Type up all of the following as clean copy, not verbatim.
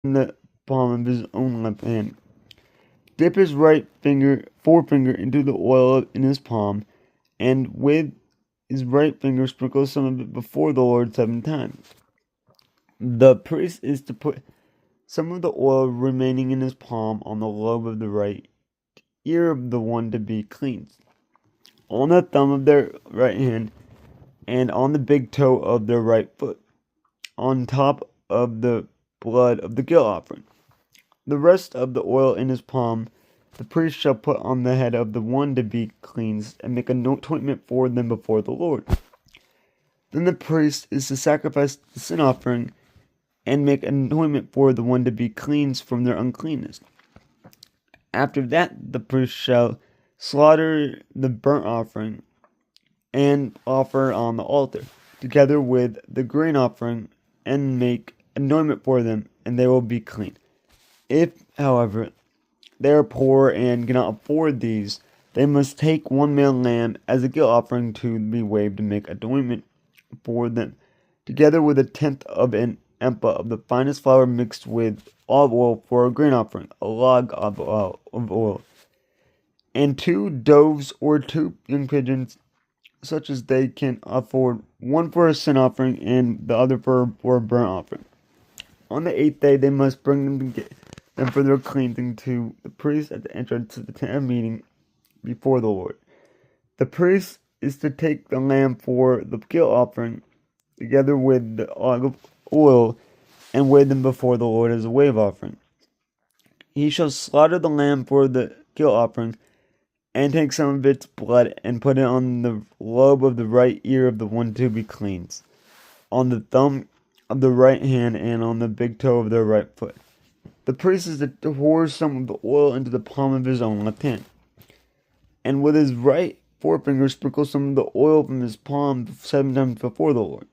in the palm of his own left hand. Dip his forefinger into the oil in his palm, and with his right finger sprinkle some of it before the Lord 7 times. The priest is to put some of the oil remaining in his palm on the lobe of the right ear of the one to be cleansed, on the thumb of their right hand, and on the big toe of their right foot, on top of the blood of the guilt offering. The rest of the oil in his palm the priest shall put on the head of the one to be cleansed, and make an ointment for them before the Lord. Then the priest is to sacrifice the sin offering, and make an ointment for the one to be cleansed from their uncleanness. After that, the priest shall slaughter the burnt offering and offer on the altar, together with the grain offering, and make anointment for them, and they will be clean. If, however, they are poor and cannot afford these, they must take one male lamb as a guilt offering to be waved and make anointment for them, together with 1/10 of an ephah of the finest flour mixed with olive oil for a grain offering, a log of oil, and 2 doves or 2 young pigeons, such as they can afford, one for a sin offering and the other for a burnt offering. On the 8th day they must bring them for their cleansing to the priest at the entrance to the tent of meeting before the Lord. The priest is to take the lamb for the guilt offering, together with the olive oil, and weigh them before the Lord as a wave offering. He shall slaughter the lamb for the guilt offering, and take some of its blood, and put it on the lobe of the right ear of the one to be cleansed, on the thumb of the right hand, and on the big toe of their right foot. The priest is to pour some of the oil into the palm of his own left hand, and with his right forefinger sprinkle some of the oil from his palm 7 times before the Lord.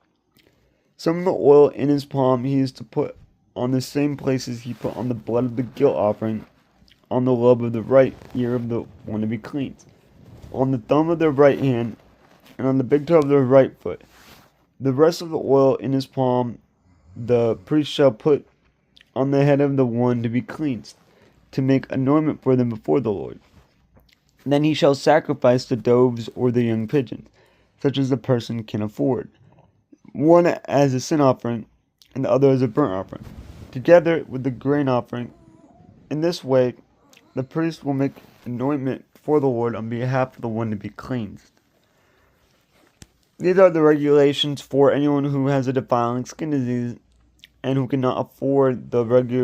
Some of the oil in his palm he is to put on the same places he put on the blood of the guilt offering, on the lobe of the right ear of the one to be cleansed, on the thumb of their right hand, and on the big toe of their right foot. The rest of the oil in his palm the priest shall put on the head of the one to be cleansed, to make anointment for them before the Lord. Then he shall sacrifice the doves or the young pigeons, such as the person can afford, one as a sin offering, and the other as a burnt offering, together with the grain offering. In this way, the priest will make anointment for the Lord on behalf of the one to be cleansed. These are the regulations for anyone who has a defiling skin disease and who cannot afford the regular